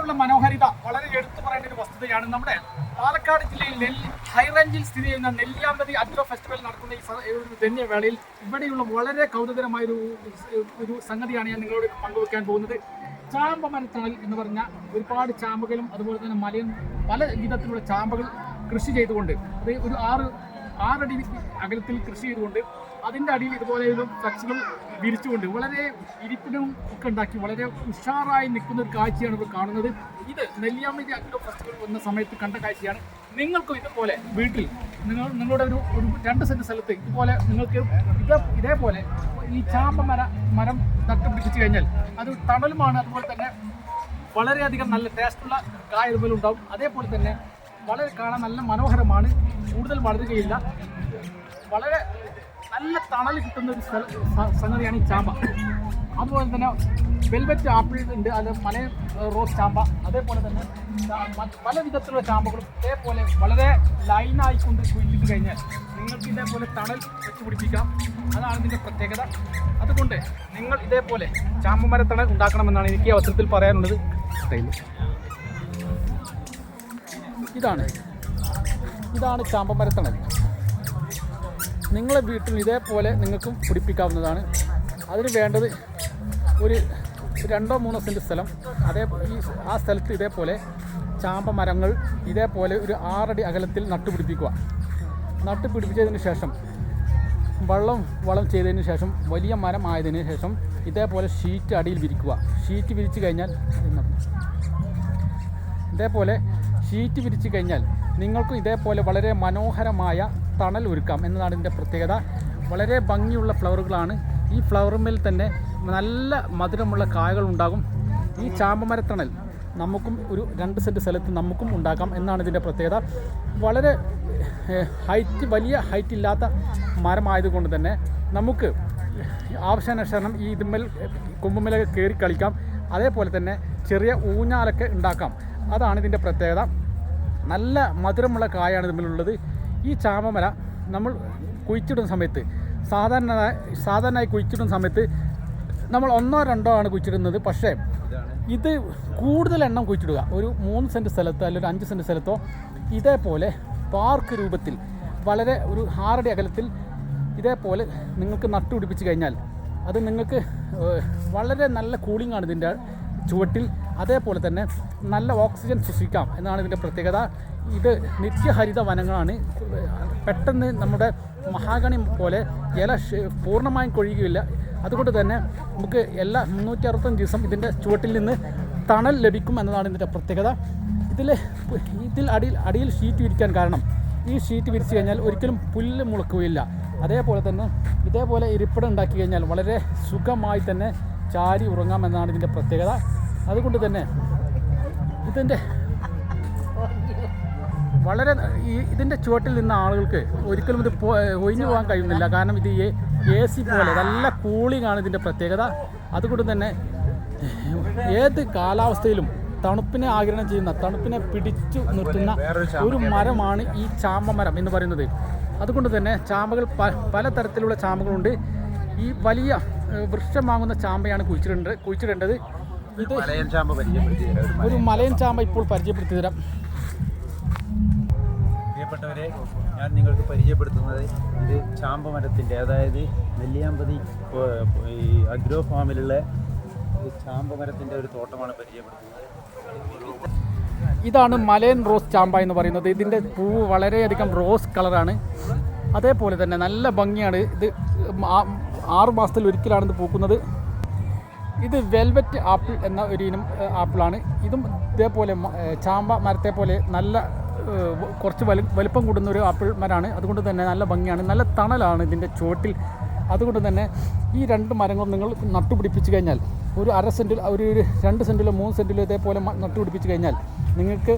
ഇതേപോലുള്ള മനോഹാരിത വളരെ എടുത്തു പറയേണ്ട ഒരു വസ്തുതയാണ്. നമ്മുടെ പാലക്കാട് ജില്ലയിൽ ഹൈറേഞ്ചിൽ സ്ഥിതി ചെയ്യുന്ന നെല്ലിയാമ്പതി അഗ്രോ ഫെസ്റ്റിവൽ നടക്കുന്ന ഈ ഒരു ധന്യവേളയിൽ ഇവിടെയുള്ള വളരെ കൗതുകരമായ ഒരു സംഗതിയാണ് ഞാൻ നിങ്ങളോട് പങ്കുവെക്കാൻ പോകുന്നത്. ചാമ്പ മരത്തണൽ എന്ന് പറഞ്ഞ ഒരുപാട് ചാമ്പകളും അതുപോലെ തന്നെ മലയും പല വിധത്തിലുള്ള ചാമ്പകൾ കൃഷി ചെയ്തുകൊണ്ട് അത് ഒരു ആറടി അകലത്തിൽ കൃഷി ചെയ്തുകൊണ്ട് അതിൻ്റെ അടിയിൽ ഇതുപോലെ ഫ്ലക്സുകൾ വിരിച്ചുകൊണ്ട് വളരെ ഇരിപ്പിടം ഒക്കെ ഉണ്ടാക്കി വളരെ ഉഷാറായി നിൽക്കുന്ന ഒരു കാഴ്ചയാണ് ഇപ്പോൾ കാണുന്നത്. ഇത് നെല്ലിയാമ്പതി അഗ്രോ ഫെസ്റ്റിവൽ വന്ന സമയത്ത് കണ്ട കാഴ്ചയാണ്. നിങ്ങൾക്കും ഇതുപോലെ വീട്ടിൽ നിങ്ങളുടെ ഒരു 2 സെൻറ്റ് സ്ഥലത്ത് ഇതുപോലെ നിങ്ങൾക്ക് ഇതേപോലെ ഈ ചാമ്പ മരം നട്ടുപിടിപ്പിച്ചു കഴിഞ്ഞാൽ അത് തണലുമാണ്. അതുപോലെ തന്നെ വളരെയധികം നല്ല ടേസ്റ്റുള്ള കായ ഇതുപോലെ ഉണ്ടാവും. അതേപോലെ തന്നെ വളരെ കാണാൻ നല്ല മനോഹരമാണ്. കൂടുതൽ വളരുകയില്ല. വളരെ നല്ല തണൽ കിട്ടുന്ന ഒരു സംഗതിയാണ് ഈ ചാമ്പ. അതുപോലെ തന്നെ വെൽവെറ്റ് ആപ്പിൾ ഉണ്ട്, അത് മലയൻ റോസ് ചാമ്പ. അതേപോലെ തന്നെ പല വിധത്തിലുള്ള ചാമ്പകളും ഇതേപോലെ വളരെ ലൈനായിക്കൊണ്ട് കുഴിച്ചിട്ട് കഴിഞ്ഞാൽ നിങ്ങൾക്ക് ഇതേപോലെ തണൽ വെച്ചുപിടിപ്പിക്കാം. അതാണ് ഇതിൻ്റെ പ്രത്യേകത. അതുകൊണ്ട് നിങ്ങൾ ഇതേപോലെ ചാമ്പമരത്തണൽ ഉണ്ടാക്കണമെന്നാണ് എനിക്ക് ഈ അവസരത്തിൽ പറയാനുള്ളത്. ഇതാണ് ചാമ്പമരത്തണൽ. നിങ്ങളെ വീട്ടിൽ ഇതേപോലെ നിങ്ങൾക്കും പിടിപ്പിക്കാവുന്നതാണ്. അതിന് വേണ്ടത് ഒരു 2-3 സെൻറ്റ് സ്ഥലം. ആ സ്ഥലത്ത് ഇതേപോലെ ചാമ്പ മരങ്ങൾ ഇതേപോലെ ഒരു 6 അടി അകലത്തിൽ നട്ടുപിടിപ്പിച്ചതിന് ശേഷം വളം ചെയ്തതിന് ശേഷം വലിയ മരം ആയതിനു ശേഷം ഇതേപോലെ ഷീറ്റ് അടിയിൽ വിരിക്കുക. ഷീറ്റ് വിരിച്ച് കഴിഞ്ഞാൽ നിങ്ങൾക്കും ഇതേപോലെ വളരെ മനോഹരമായ തണൽ ഒരുക്കാം എന്നതാണ് ഇതിൻ്റെ പ്രത്യേകത. വളരെ ഭംഗിയുള്ള ഫ്ലവറുകളാണ്. ഈ ഫ്ലവറുമിൽ തന്നെ നല്ല മധുരമുള്ള കായകൾ ഉണ്ടാകും. ഈ ചാമ്പമരത്തണൽ നമുക്കും ഒരു 2 സെൻറ്റ് സ്ഥലത്ത് നമുക്കും ഉണ്ടാക്കാം എന്നാണ് ഇതിൻ്റെ പ്രത്യേകത. വളരെ വലിയ ഹൈറ്റ് ഇല്ലാത്ത മരമായതുകൊണ്ട് തന്നെ നമുക്ക് ആവശ്യാനുസരണം ഈ കൊമ്പുമേലൊക്കെ കയറി കളിക്കാം. അതേപോലെ തന്നെ ചെറിയ ഊഞ്ഞാലൊക്കെ ഉണ്ടാക്കാം. അതാണ് ഇതിൻ്റെ പ്രത്യേകത. നല്ല മധുരമുള്ള കായാണ് ഇതിലുള്ളത്. ഈ ചാമ്പമര നമ്മൾ കുഴിച്ചിടുന്ന സമയത്ത് സാധാരണയായി കുഴിച്ചിടുന്ന സമയത്ത് നമ്മൾ 1-2 ആണ് കുഴിച്ചിടുന്നത്. പക്ഷേ ഇത് കൂടുതൽ എണ്ണം കുഴിച്ചിടുക. ഒരു 3 സെൻറ്റ് സ്ഥലത്തോ അല്ലെങ്കിൽ 5 സെൻറ്റ് സ്ഥലത്തോ ഇതേപോലെ പാർക്ക് രൂപത്തിൽ വളരെ ഒരു 6 അടി അകലത്തിൽ ഇതേപോലെ നിങ്ങൾക്ക് നട്ടുപിടിപ്പിച്ച് കഴിഞ്ഞാൽ അത് നിങ്ങൾക്ക് വളരെ നല്ല കൂളിംഗാണ് ഇതിൻ്റെ ചുവട്ടിൽ. അതേപോലെ തന്നെ നല്ല ഓക്സിജൻ ശ്വസിക്കാം എന്നാണ് ഇതിൻ്റെ പ്രത്യേകത. ഇത് നിത്യഹരിത വനങ്ങളാണ്. പെട്ടെന്ന് നമ്മുടെ മഹാഗണി പോലെ ഇല പൂർണ്ണമായും കൊഴിയുകയില്ല. അതുകൊണ്ട് തന്നെ നമുക്ക് എല്ലാ 365 ദിവസം ഇതിൻ്റെ ചുവട്ടിൽ നിന്ന് തണൽ ലഭിക്കും എന്നതാണ് ഇതിൻ്റെ പ്രത്യേകത. അടിയിൽ ഷീറ്റ് വിരിക്കാൻ കാരണം ഈ ഷീറ്റ് വിരിച്ചു കഴിഞ്ഞാൽ ഒരിക്കലും പുല്ല് മുളക്കുകയില്ല. അതേപോലെ തന്നെ ഇതേപോലെ ഇരിപ്പിടം ഉണ്ടാക്കി കഴിഞ്ഞാൽ വളരെ സുഖമായി തന്നെ ചാരി ഉറങ്ങാം എന്നാണ് ഇതിൻ്റെ പ്രത്യേകത. അതുകൊണ്ട് തന്നെ ഇതിൻ്റെ ചുവട്ടിൽ നിന്ന ആളുകൾക്ക് ഒരിക്കലും ഇത് ഒഴിഞ്ഞു പോകാൻ കഴിയുന്നില്ല. കാരണം ഇത് AC പോലെ നല്ല കൂളിംഗാണ് ഇതിൻ്റെ പ്രത്യേകത. അതുകൊണ്ട് തന്നെ ഏത് കാലാവസ്ഥയിലും തണുപ്പിനെ ആഗിരണം ചെയ്യുന്ന, തണുപ്പിനെ പിടിച്ചു നിർത്തുന്ന ഒരു മരമാണ് ഈ ചാമ്പ മരം എന്ന് പറയുന്നത്. അതുകൊണ്ട് തന്നെ ചാമ്പകൾ പലതരത്തിലുള്ള ചാമ്പകളുണ്ട്. ഈ വലിയ വൃക്ഷം വാങ്ങുന്ന ചാമ്പയാണ് കുഴിച്ചിടേണ്ടത്. ഇത് ഒരു മലയൻ ചാമ്പ ഇപ്പോൾ പരിചയപ്പെടുത്തി തരാം. പ്രിയപ്പെട്ടവരെ, ഞാൻ നിങ്ങൾക്ക് പരിചയപ്പെടുത്തുന്നത് ഇത് ചാമ്പ മരത്തിൻ്റെ, അതായത് നെല്ലിയാമ്പതി ഈ അഗ്രോ ഫാമിലുള്ള ചാമ്പ മരത്തിൻ്റെ ഒരു തോട്ടമാണ് പരിചയപ്പെടുത്തുന്നത്. ഇതാണ് മലയൻ റോസ് ചാമ്പ എന്ന് പറയുന്നത്. ഇതിൻ്റെ പൂവ് വളരെയധികം റോസ് കളറാണ്. അതേപോലെ തന്നെ നല്ല ഭംഗിയാണ്. ഇത് 6 മാസത്തിൽ ഒരിക്കലാണ് ഇത് പൂക്കുന്നത്. ഇത് വെൽവെറ്റ് ആപ്പിൾ എന്ന ഒരു ഇനം ആപ്പിളാണ്. ഇതും ഇതേപോലെ ചാമ്പ മരത്തെ പോലെ നല്ല കുറച്ച് വലുപ്പം കൂടുന്ന ഒരു ആപ്പിൾ മരമാണ്. അതുകൊണ്ട് തന്നെ നല്ല ഭംഗിയാണ്. നല്ല തണലാണ് ഇതിൻ്റെ ചുവട്ടിൽ. അതുകൊണ്ട് തന്നെ ഈ 2 മരങ്ങളും നിങ്ങൾ നട്ടുപിടിപ്പിച്ച് കഴിഞ്ഞാൽ ഒരു 1/2 സെൻറ്റിൽ ഒരു 2 സെൻറ്റിലോ 3 സെൻറ്റിലോ ഇതേപോലെ നട്ടുപിടിപ്പിച്ച് കഴിഞ്ഞാൽ നിങ്ങൾക്ക്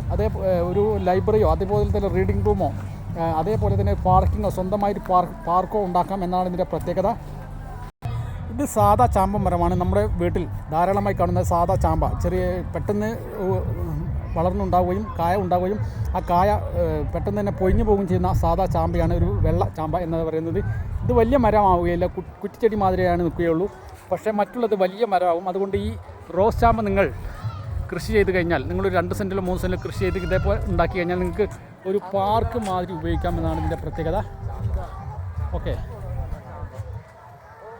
ഒരു ലൈബ്രറിയോ അതേപോലെ തന്നെ റീഡിംഗ് റൂമോ അതേപോലെ തന്നെ പാർക്കിങ്ങോ സ്വന്തമായിട്ട് പാർക്കോ ഉണ്ടാക്കാം എന്നാണ് ഇതിൻ്റെ പ്രത്യേകത. ഇത് സാധാ ചാമ്പ മരമാണ്. നമ്മുടെ വീട്ടിൽ ധാരാളമായി കാണുന്ന സാധാ ചാമ്പ പെട്ടെന്ന് വളർന്നുണ്ടാവുകയും കായ ഉണ്ടാവുകയും ആ കായ പെട്ടെന്ന് തന്നെ പൊഴിഞ്ഞു പോവുകയും ചെയ്യുന്ന സാധാ ചാമ്പയാണ് ഒരു വെള്ള ചാമ്പ എന്ന് പറയുന്നത്. ഇത് വലിയ മരമാവുകയില്ല, കുറ്റിച്ചെടി മാതിരിയാണ് നിൽക്കുകയുള്ളൂ. പക്ഷേ മറ്റുള്ളത് വലിയ മരമാവും. അതുകൊണ്ട് ഈ റോസ് ചാമ്പ നിങ്ങൾ കൃഷി ചെയ്ത് കഴിഞ്ഞാൽ നിങ്ങളൊരു 2 സെൻറ്റിലോ 3 സെൻറ്റിലോ കൃഷി ചെയ്ത് ഇതേപോലെ ഉണ്ടാക്കി കഴിഞ്ഞാൽ നിങ്ങൾക്ക് ഒരു പാർക്ക് മാതിരി ഉപയോഗിക്കാമെന്നാണ് ഇതിൻ്റെ പ്രത്യേകത. ഓക്കെ.